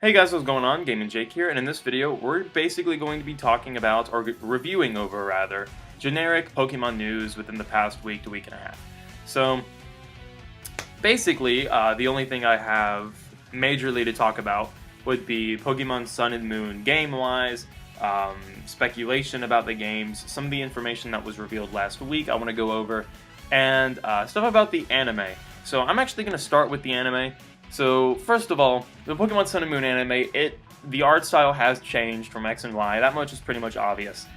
Hey guys, what's going on? Gaming Jake here, and in this video, we're basically going to be talking about, or reviewing over rather, generic Pokemon news within the past week to week and a half. So, basically, the only thing I have majorly to talk about would be Pokemon Sun and Moon game-wise, speculation about the games, some of the information that was revealed last week I want to go over, and stuff about the anime. So I'm actually going to start with the anime. So, first of all, the Pokemon Sun and Moon anime, the art style has changed from X and Y. That much is pretty much obvious.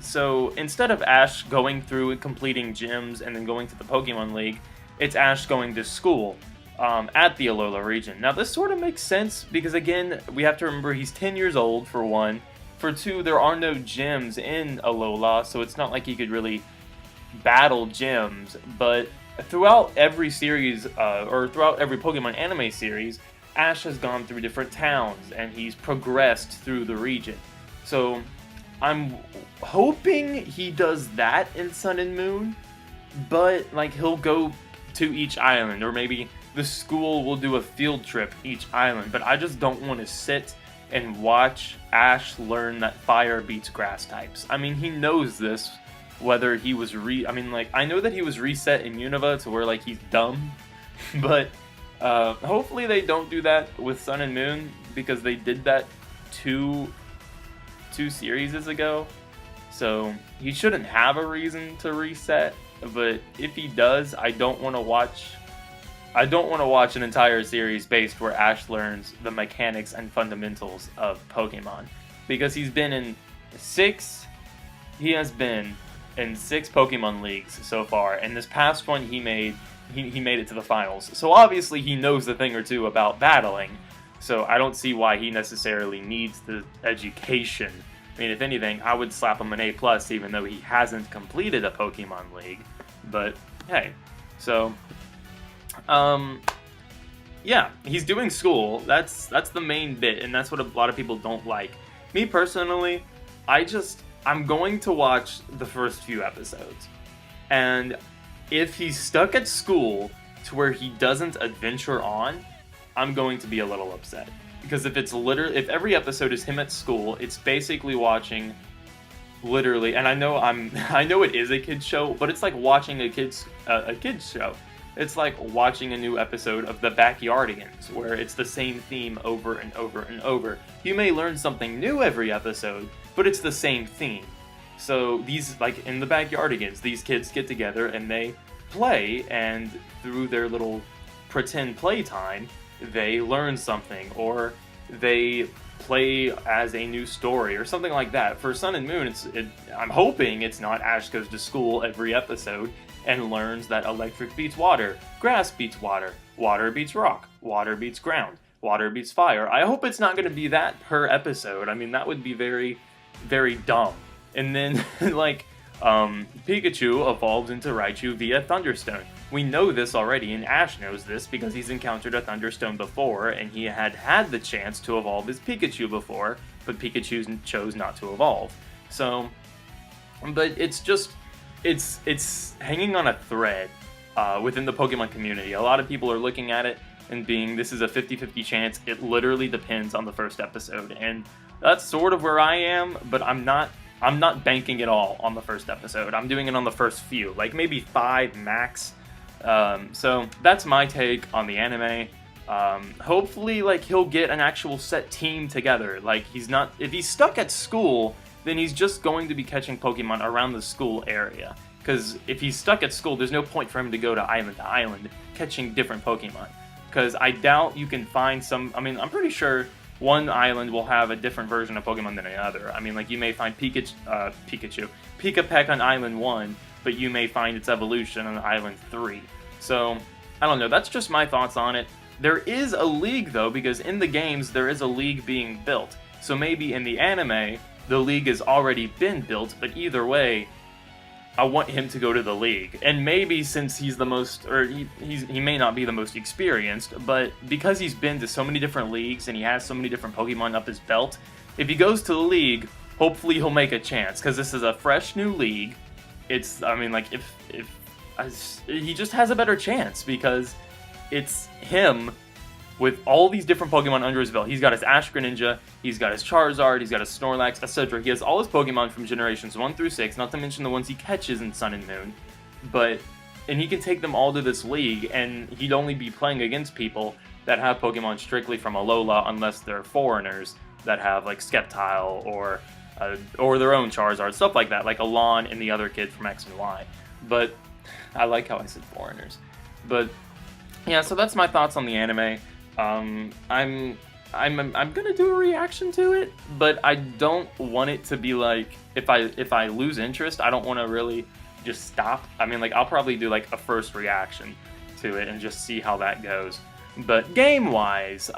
So, instead of Ash going through and completing gyms and then going to the Pokemon League, it's Ash going to school at the Alola region. Now, this sort of makes sense because, again, we have to remember he's 10 years old, for one. For two, there are no gyms in Alola, so it's not like he could really battle gyms, but throughout every series, or throughout every Pokemon anime series, Ash has gone through different towns, and he's progressed through the region. So, I'm hoping he does that in Sun and Moon, but, like, he'll go to each island, or maybe the school will do a field trip each island, but I just don't want to sit and watch Ash learn that fire beats grass types. I mean, he knows this, whether he was I know that he was reset in Unova to where, like, he's dumb, but hopefully they don't do that with Sun and Moon, because they did that two series ago, so he shouldn't have a reason to reset, but if he does, I don't want to watch an entire series based where Ash learns the mechanics and fundamentals of Pokemon, because he has been in 6 Pokemon Leagues so far, and this past one he made it to the finals. So obviously he knows a thing or two about battling, so I don't see why he necessarily needs the education. I mean, if anything, I would slap him an A+, even though he hasn't completed a Pokemon League. But, hey. So, yeah, he's doing school. That's the main bit, and that's what a lot of people don't like. Me personally, I'm going to watch the first few episodes, and if he's stuck at school to where he doesn't adventure on, I'm going to be a little upset. Because if every episode is him at school, it's basically watching, literally, and I know it is a kid's show, but it's like watching a kid's show. It's like watching a new episode of The Backyardigans, where it's the same theme over and over and over. You may learn something new every episode, but it's the same theme. So these, like in The Backyardigans, these kids get together and they play, and through their little pretend playtime, they learn something, or they play as a new story, or something like that. For Sun and Moon, I'm hoping it's not Ash goes to school every episode and learns that electric beats water, grass beats water, water beats rock, water beats ground, water beats fire. I hope it's not going to be that per episode. I mean, that would be very, very dumb. And then, like, Pikachu evolved into Raichu via Thunderstone. We know this already, and Ash knows this because he's encountered a Thunderstone before, and he had the chance to evolve his Pikachu before, but Pikachu chose not to evolve. So, but it's hanging on a thread within the Pokemon community. A lot of people are looking at it and being, this is a 50-50 chance. It literally depends on the first episode, and that's sort of where I am, but I'm not banking it all on the first episode. I'm doing it on the first few, like maybe 5 max. So that's my take on the anime. Hopefully, like, he'll get an actual set team together. Like, if he's stuck at school, then he's just going to be catching Pokemon around the school area. Because if he's stuck at school, there's no point for him to go to island catching different Pokemon. Because I doubt you can find I'm pretty sure one island will have a different version of Pokemon than another. I mean, like, you may find Pikapek on Island 1, but you may find its evolution on Island 3. So, I don't know, that's just my thoughts on it. There is a league, though, because in the games, there is a league being built. So maybe in the anime, the league has already been built, but either way, I want him to go to the league. And maybe since he's the most, or he may not be the most experienced, but because he's been to so many different leagues and he has so many different Pokemon up his belt, if he goes to the league, hopefully he'll make a chance, because this is a fresh new league. He just has a better chance, because it's him with all these different Pokemon under his belt. He's got his Ash Greninja, he's got his Charizard, he's got his Snorlax, etc. He has all his Pokemon from generations 1 through 6, not to mention the ones he catches in Sun and Moon. And he can take them all to this league, and he'd only be playing against people that have Pokemon strictly from Alola, unless they're foreigners that have like Sceptile or their own Charizard, stuff like that, like Alon and the other kid from X and Y. But I like how I said foreigners. But yeah, so that's my thoughts on the anime. I'm gonna do a reaction to it, but I don't want it to be like, if I lose interest, I don't want to really just stop. I mean, like, I'll probably do like a first reaction to it and just see how that goes. But game-wise,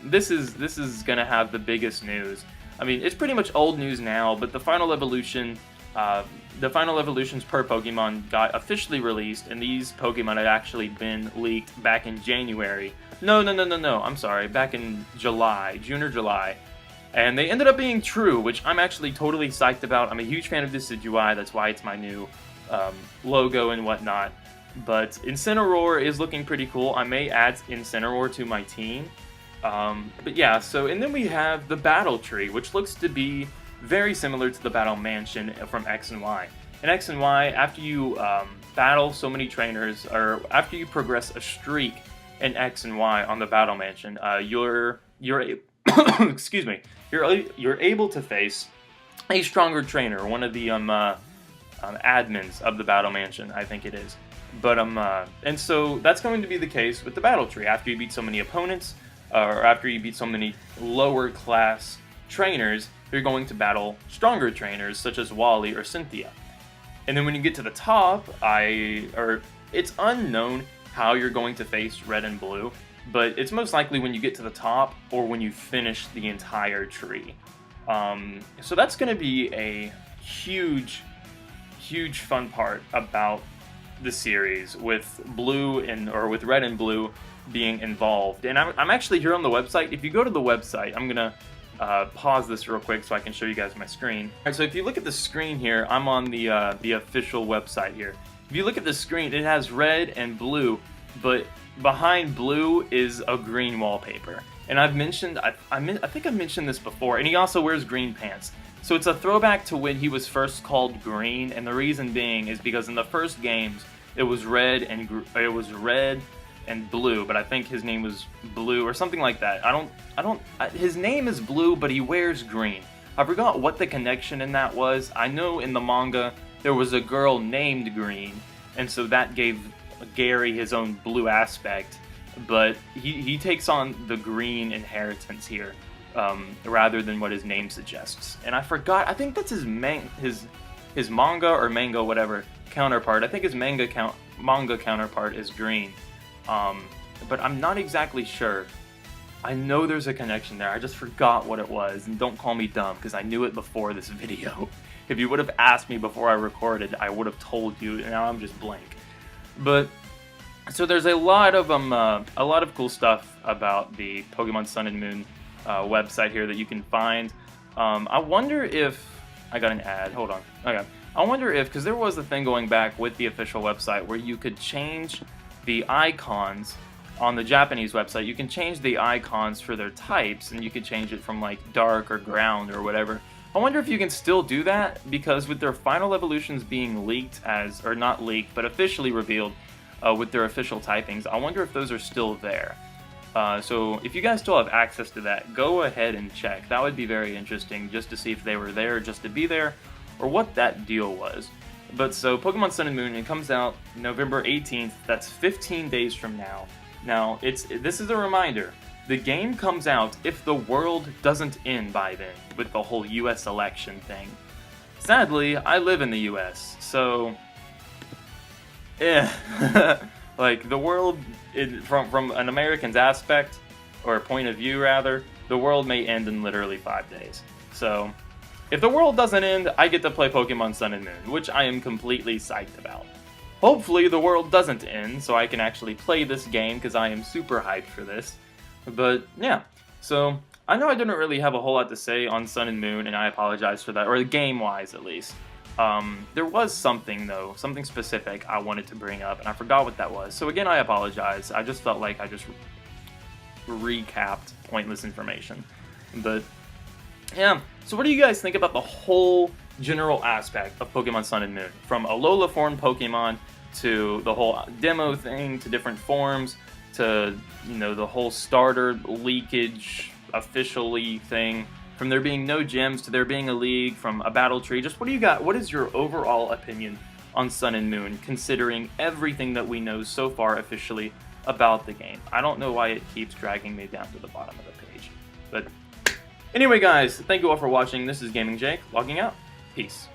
this is gonna have the biggest news. I mean, it's pretty much old news now, but the final evolutions per Pokemon got officially released, and these Pokemon had actually been leaked back in January. No, I'm sorry, back in July, June or July. And they ended up being true, which I'm actually totally psyched about. I'm a huge fan of Decidueye, that's why it's my new logo and whatnot. But Incineroar is looking pretty cool. I may add Incineroar to my team. But yeah, and then we have the Battle Tree, which looks to be very similar to the Battle Mansion from X and Y. In X and Y, after you battle so many trainers, or after you progress a streak in X and Y on the Battle Mansion, you're excuse me, you're able to face a stronger trainer, one of the admins of the Battle Mansion, I think it is. But and so that's going to be the case with the Battle Tree. After you beat so many opponents, or after you beat so many lower class trainers, you're going to battle stronger trainers such as Wally or Cynthia. And then when you get to the top, it's unknown how you're going to face Red and Blue, but it's most likely when you get to the top or when you finish the entire tree. So that's going to be a huge fun part about the series, with with Red and Blue being involved. And I'm actually here on the website. If you go to the website, I'm gonna pause this real quick so I can show you guys my screen. Alright, so if you look at the screen here, I'm on the official website here. If you look at the screen, it has Red and Blue, but behind Blue is a green wallpaper. And I've mentioned, I think I've mentioned this before, and he also wears green pants. So it's a throwback to when he was first called Green, and the reason being is because in the first games it was Red and Blue, but I think his name was Blue or something like that. His name is Blue, but he wears green. I forgot what the connection in that was. I know in the manga there was a girl named Green, and so that gave Gary his own blue aspect, but he takes on the green inheritance here. Rather than what his name suggests. And I forgot, I think that's his manga or manga whatever counterpart. I think his manga counterpart is green. But I'm not exactly sure. I know there's a connection there, I just forgot what it was, and don't call me dumb because I knew it before this video. If you would have asked me before I recorded, I would have told you, and now I'm just blank. But so there's a lot of cool stuff about the Pokemon Sun and Moon website here that you can find. I wonder if I got an ad. Hold on. Okay. I wonder if, because there was a thing going back with the official website where you could change the icons on the Japanese website. You can change the icons for their types, and you could change it from like dark or ground or whatever. I wonder if you can still do that, because with their final evolutions being leaked or not leaked, but officially revealed with their official typings, I wonder if those are still there. So if you guys still have access to that, go ahead and check. That would be very interesting, just to see if they were there just to be there, or what that deal was. But so Pokemon Sun and Moon, it comes out November 18th, that's 15 days from now. Now, this is a reminder, the game comes out if the world doesn't end by then, with the whole US election thing. Sadly, I live in the US, so like, the world, from an American's aspect, or point of view rather, the world may end in literally 5 days. So, if the world doesn't end, I get to play Pokemon Sun and Moon, which I am completely psyched about. Hopefully the world doesn't end, so I can actually play this game, because I am super hyped for this. But, yeah. So, I know I didn't really have a whole lot to say on Sun and Moon, and I apologize for that, or game-wise at least. There was something, though, something specific I wanted to bring up, and I forgot what that was. So again, I apologize. I just felt like recapped pointless information. But yeah, so what do you guys think about the whole general aspect of Pokemon Sun and Moon? From Alola form Pokemon to the whole demo thing, to different forms, to, you know, the whole starter leakage officially thing, from there being no gyms to there being a league, from a battle tree. Just what do you got? What is your overall opinion on Sun and Moon, considering everything that we know so far officially about the game? I don't know why it keeps dragging me down to the bottom of the page. But anyway, guys, thank you all for watching. This is Gaming Jake, logging out. Peace.